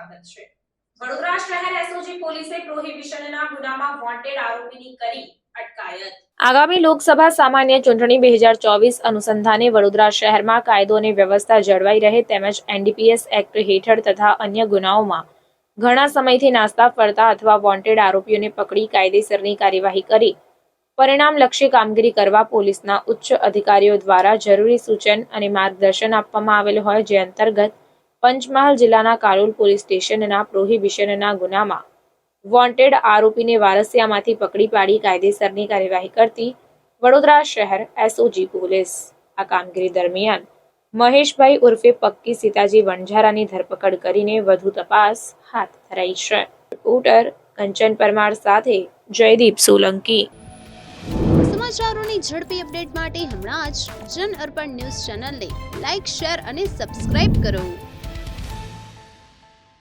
સ્વાગત છે। વડોદરા શહેર એસઓજી પોલીસે પ્રોહિબિશનના ગુનામાં વોન્ટેડ આરોપીની કરી અટકાયત। આગામી લોકસભા સામાન્ય ચૂંટણી 2024 અનુસંધાને વડોદરા શહેરમાં કાયદો અને વ્યવસ્થા જળવાઈ રહે તેમજ એનડીપીએસ એક્ટ હેઠળ તથા અન્ય ગુનાઓમાં ઘણા સમયથી નાસ્તા ફરતા અથવા વોન્ટેડ આરોપીઓને પકડી કાયદેસરની કાર્યવાહી કરી પરિણામલક્ષી કામગીરી કરવા પોલીસના ઉચ્ચ અધિકારીઓ દ્વારા જરૂરી સૂચન અને માર્ગદર્શન આપવામાં આવેલ હોય, જે અંતર્ગત પંચમહાલ જિલ્લાના કાલોલ પોલીસ સ્ટેશનના પ્રોહિબિશનના ગુનામાં વોન્ટેડ આરોપીને વારસિયામાંથી પકડી પાડી કાયદેસરની કાર્યવાહી કરતી વડોદરા શહેર એસઓજી પોલીસ આ કામગીરી દરમિયાન મહેશભાઈ ઉર્ફે પક્કી સીતાજી વણઝારાની ધરપકડ કરીને વધુ તપાસ હાથ ધરાઈ છે। રિપોર્ટર કંચન પરમાર સાથે જયદીપ સોલંકી। સમાચારોની ઝડપી અપડેટ માટે હમણાં જ જન અર્પણ ન્યૂઝ ચેનલને લાઇક, શેર અને સબસ્ક્રાઇબ કરો।